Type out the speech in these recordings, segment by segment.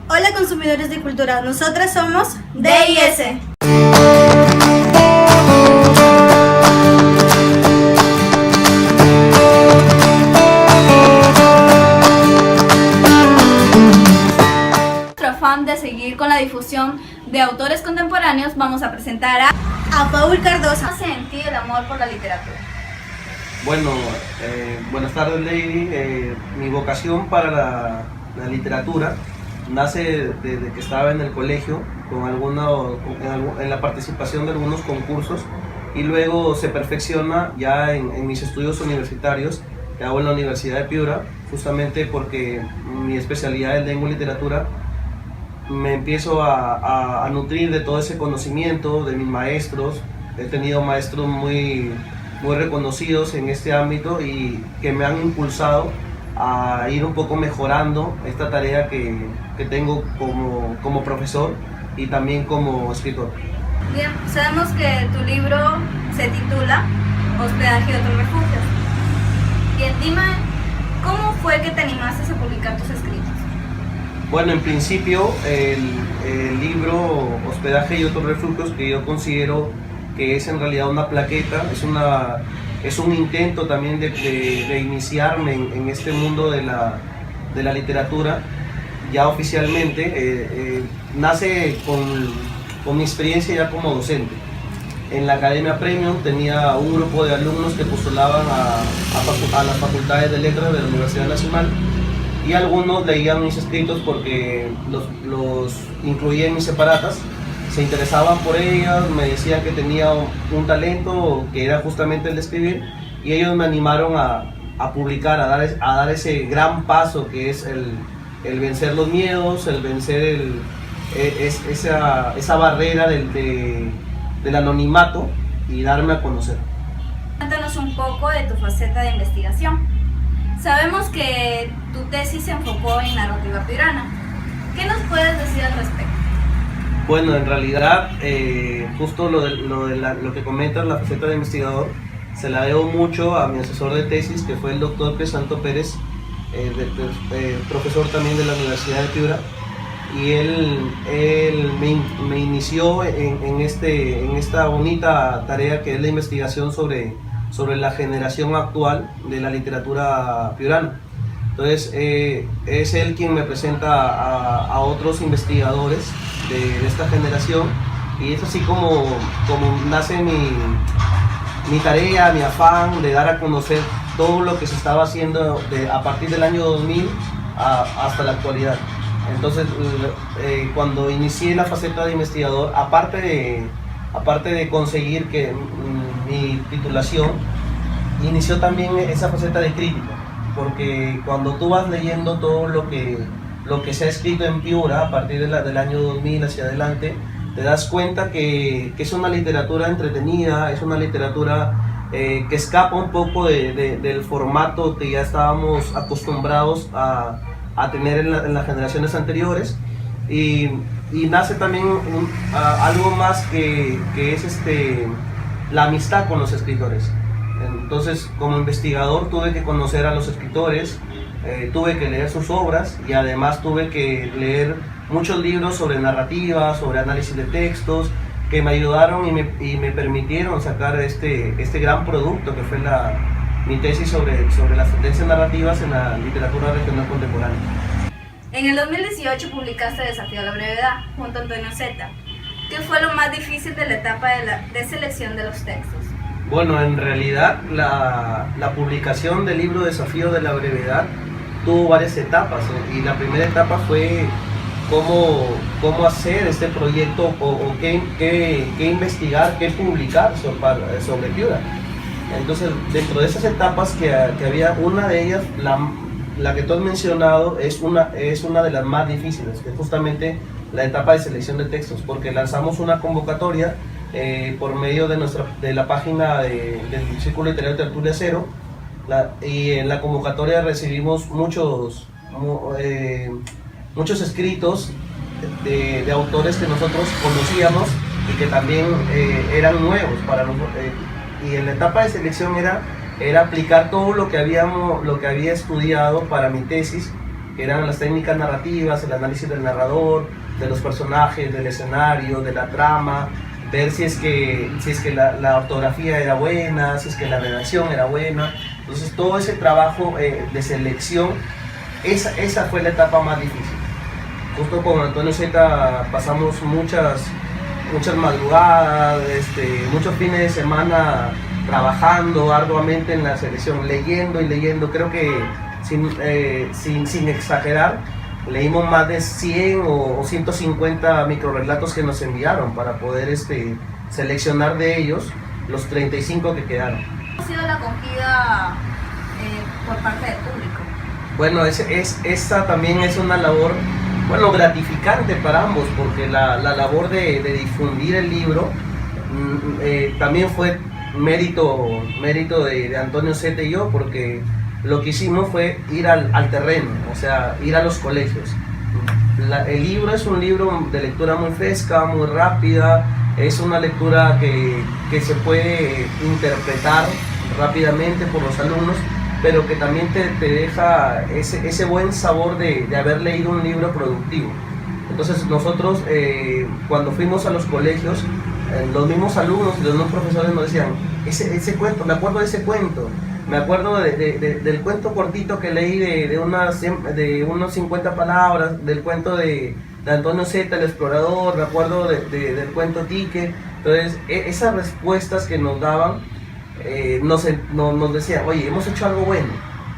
Hola consumidores de cultura, nosotras somos DIS. Nuestro afán de seguir con la difusión de autores contemporáneos, vamos a presentar a Paul Cardosa. ¿Cómo se entiende el amor por la literatura? Bueno, buenas tardes, Lady. Mi vocación para la literatura nace desde que estaba en el colegio en la participación de algunos concursos, y luego se perfecciona ya en mis estudios universitarios que hago en la Universidad de Piura, justamente porque mi especialidad es lengua y literatura. Me empiezo a nutrir de todo ese conocimiento de mis maestros. He tenido maestros muy reconocidos en este ámbito y que me han impulsado a ir un poco mejorando esta tarea que tengo como profesor y también como escritor. Bien, sabemos que tu libro se titula Hospedaje y otros refugios. Bien, dime, ¿cómo fue que te animaste a publicar tus escritos? Bueno, en principio el libro Hospedaje y otros refugios, que yo considero que es en realidad una plaqueta, es un intento también de iniciarme en este mundo de la literatura, ya oficialmente. Nace con mi experiencia ya como docente. En la Academia Premium tenía un grupo de alumnos que postulaban a las facultades de letras de la Universidad Nacional, y algunos leían mis escritos porque los incluía en mis separatas. Se interesaban por ellas, me decían que tenía un talento que era justamente el de escribir, y ellos me animaron a publicar, a dar ese gran paso que es el vencer los miedos, el vencer esa barrera del anonimato y darme a conocer. Cuéntanos un poco de tu faceta de investigación. Sabemos que tu tesis se enfocó en narrativa piurana. ¿Qué nos puedes decir al respecto? Bueno, en realidad, justo lo que comentas, la faceta de investigador, se la debo mucho a mi asesor de tesis, que fue el doctor Crisanto Pérez, profesor también de la Universidad de Piura, y él me inició en esta bonita tarea que es la investigación sobre la generación actual de la literatura piurana. Entonces, es él quien me presenta a otros investigadores de esta generación, y es así como nace mi tarea, mi afán de dar a conocer todo lo que se estaba haciendo a partir del año 2000 hasta la actualidad. Entonces, cuando inicié la faceta de investigador, aparte de conseguir mi titulación, inició también esa faceta de crítico, porque cuando tú vas leyendo todo lo que se ha escrito en Piura a partir del año 2000 hacia adelante, te das cuenta que es una literatura entretenida, es una literatura que escapa un poco del formato que ya estábamos acostumbrados a tener en las generaciones anteriores, y nace también algo más que es la amistad con los escritores. Entonces, como investigador tuve que conocer a los escritores, tuve que leer sus obras, y además tuve que leer muchos libros sobre narrativa, sobre análisis de textos, que me ayudaron y me permitieron sacar este gran producto que fue mi tesis sobre las tendencias narrativas en la literatura regional contemporánea. En el 2018 publicaste Desafío a la brevedad junto a Antonio Zeta. ¿Qué fue lo más difícil de la etapa de selección de los textos? Bueno, en realidad la publicación del libro Desafío de la brevedad tuvo varias etapas, y la primera etapa fue cómo hacer este proyecto o qué investigar, qué publicar sobre Piura. Entonces, dentro de esas etapas que había, una de ellas, la que tú has mencionado, es una de las más difíciles, que es justamente la etapa de selección de textos, porque lanzamos una convocatoria por medio de la página del Círculo Literario de Tertulia Cero, y en la convocatoria recibimos muchos escritos de autores que nosotros conocíamos y que también eran nuevos para nosotros. Y en la etapa de selección era aplicar todo lo que había estudiado para mi tesis que eran las técnicas narrativas, el análisis del narrador, de los personajes, del escenario, de la trama, ver si es que la ortografía era buena, si es que la redacción era buena. Entonces todo ese trabajo de selección, esa fue la etapa más difícil. Justo con Antonio Zeta pasamos muchas madrugadas, muchos fines de semana trabajando arduamente en la selección, leyendo y leyendo. Creo que sin exagerar, leímos más de 100 o 150 microrelatos que nos enviaron para poder seleccionar de ellos los 35 que quedaron. ¿Cómo ha sido la acogida por parte del público? Bueno, esa también es una labor, bueno, gratificante para ambos, porque la labor de difundir el libro también fue mérito de Antonio Zeta y yo, porque lo que hicimos fue ir al terreno, o sea, ir a los colegios. El libro es un libro de lectura muy fresca, muy rápida, es una lectura que se puede interpretar rápidamente por los alumnos, pero que también te deja ese buen sabor de haber leído un libro productivo. Entonces nosotros cuando fuimos a los colegios, los mismos alumnos y los mismos profesores nos decían, ese cuento, me acuerdo de ese cuento, me acuerdo del cuento cortito que leí de unos 50 palabras, del cuento de Antonio Zeta, el explorador, me acuerdo del cuento Tique. Entonces esas respuestas que nos daban nos decían, oye, hemos hecho algo bueno,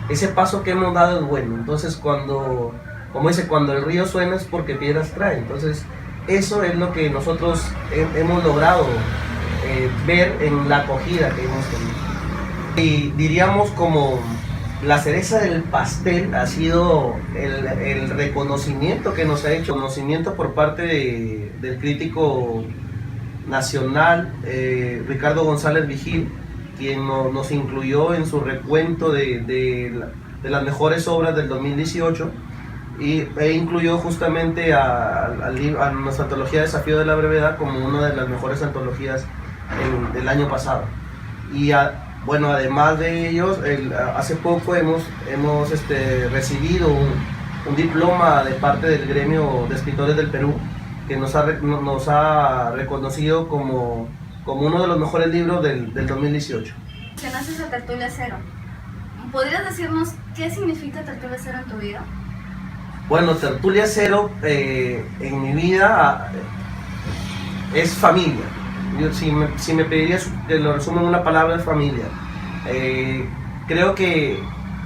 ese paso que hemos dado es bueno. Entonces cuando el río suena es porque piedras trae. Entonces eso es lo que nosotros hemos logrado ver en la acogida que hemos tenido. Y diríamos como la cereza del pastel ha sido el reconocimiento que nos ha hecho, conocimiento por parte del crítico nacional Ricardo González Vigil, quien nos incluyó en su recuento de las mejores obras del 2018 e incluyó justamente a nuestra antología Desafío de la Brevedad como una de las mejores antologías del año pasado. Y bueno, además de ellos, hace poco hemos recibido un diploma de parte del Gremio de Escritores del Perú, que nos ha reconocido como uno de los mejores libros del 2018. Mencionaste a Tertulia Cero. ¿Podrías decirnos qué significa Tertulia Cero en tu vida? Bueno, Tertulia Cero en mi vida es familia. Si me pedirías que lo resuma en una palabra, es familia. Creo que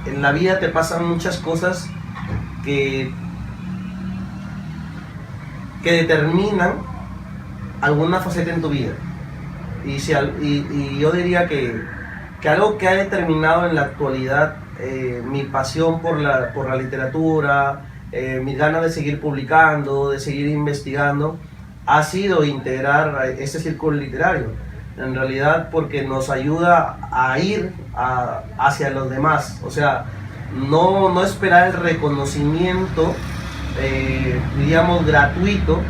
en la vida te pasan muchas cosas que determinan alguna faceta en tu vida. Y yo diría que algo que ha determinado en la actualidad mi pasión por la literatura, mis ganas de seguir publicando, de seguir investigando, ha sido integrar este círculo literario, en realidad porque nos ayuda a ir hacia los demás, o sea, no esperar el reconocimiento, diríamos, gratuito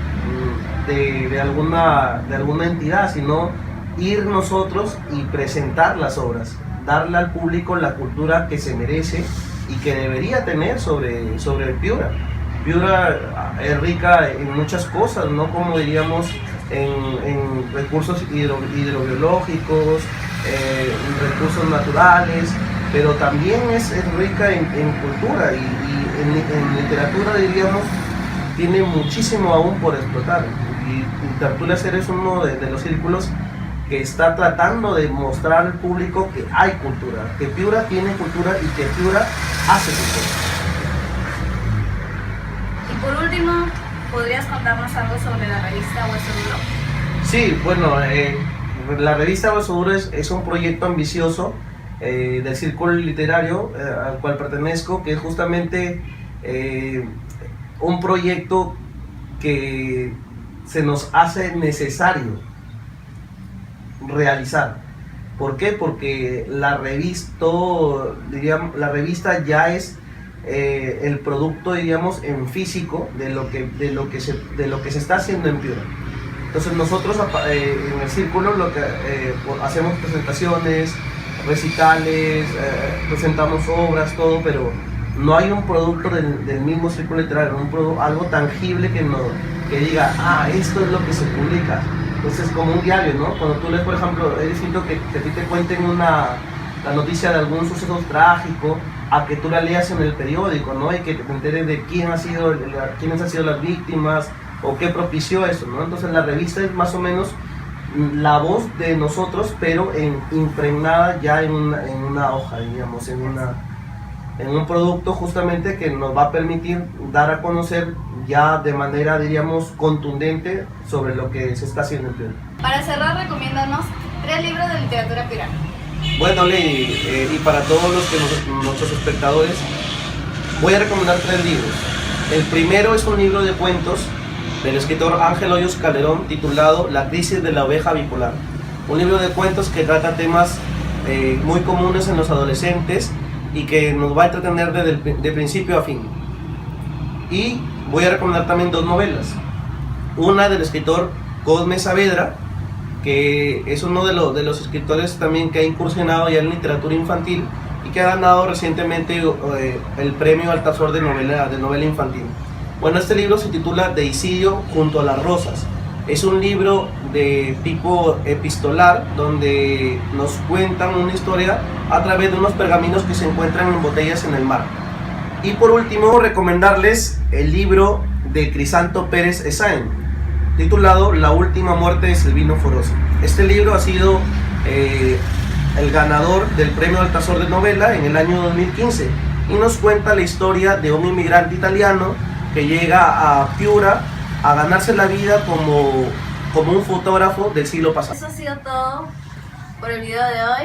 de alguna entidad, sino ir nosotros y presentar las obras, darle al público la cultura que se merece y que debería tener sobre Piura. Piura es rica en muchas cosas, ¿no? Como diríamos, en recursos hidrobiológicos, en recursos naturales, pero también es rica en cultura y en literatura, diríamos, tiene muchísimo aún por explotar. Y Tertulia Cero es uno de los círculos que está tratando de mostrar al público que hay cultura, que Piura tiene cultura y que Piura hace cultura. Y por último, ¿podrías contarnos algo sobre la revista Hueso Duro? Sí, bueno, la revista Hueso Duro es un proyecto ambicioso del círculo literario al cual pertenezco, que es justamente un proyecto que se nos hace necesario realizar. ¿Por qué? Porque la revista ya es el producto, diríamos, en físico de lo que se está haciendo en Piura. Entonces nosotros en el círculo hacemos presentaciones, recitales, presentamos obras, todo, pero no hay un producto del mismo círculo literario, algo tangible que diga, esto es lo que se publica. Entonces, como un diario, ¿no? Cuando tú lees, por ejemplo, es distinto que a ti te cuenten la noticia de algún suceso trágico a que tú la leas en el periódico, ¿no? Y que te enteres de quiénes han sido las víctimas o qué propició eso, ¿no? Entonces, la revista es más o menos la voz de nosotros, pero impregnada ya en una hoja, digamos, en un producto justamente que nos va a permitir dar a conocer ya de manera, diríamos, contundente sobre lo que se está haciendo en Piura. Para cerrar, recomiéndanos 3 libros de literatura piurana. Bueno, Ley, y para todos nuestros espectadores, voy a recomendar 3 libros. El primero es un libro de cuentos del escritor Ángel Hoyos Calderón titulado La crisis de la oveja bipolar. Un libro de cuentos que trata temas muy comunes en los adolescentes y que nos va a entretener de principio a fin. Y voy a recomendar también 2 novelas. Una del escritor Cosme Saavedra, que es uno de los escritores también que ha incursionado ya en literatura infantil y que ha ganado recientemente el premio Altazor de novela infantil. Bueno, este libro se titula Deicidio junto a las rosas. Es un libro de tipo epistolar donde nos cuentan una historia a través de unos pergaminos que se encuentran en botellas en el mar. Y por último, recomendarles el libro de Crisanto Pérez Esaen, titulado La última muerte de Silvino Forosi. Este libro ha sido el ganador del premio Altazor de novela en el año 2015 y nos cuenta la historia de un inmigrante italiano que llega a Piura a ganarse la vida como un fotógrafo del siglo pasado. Eso ha sido todo por el video de hoy.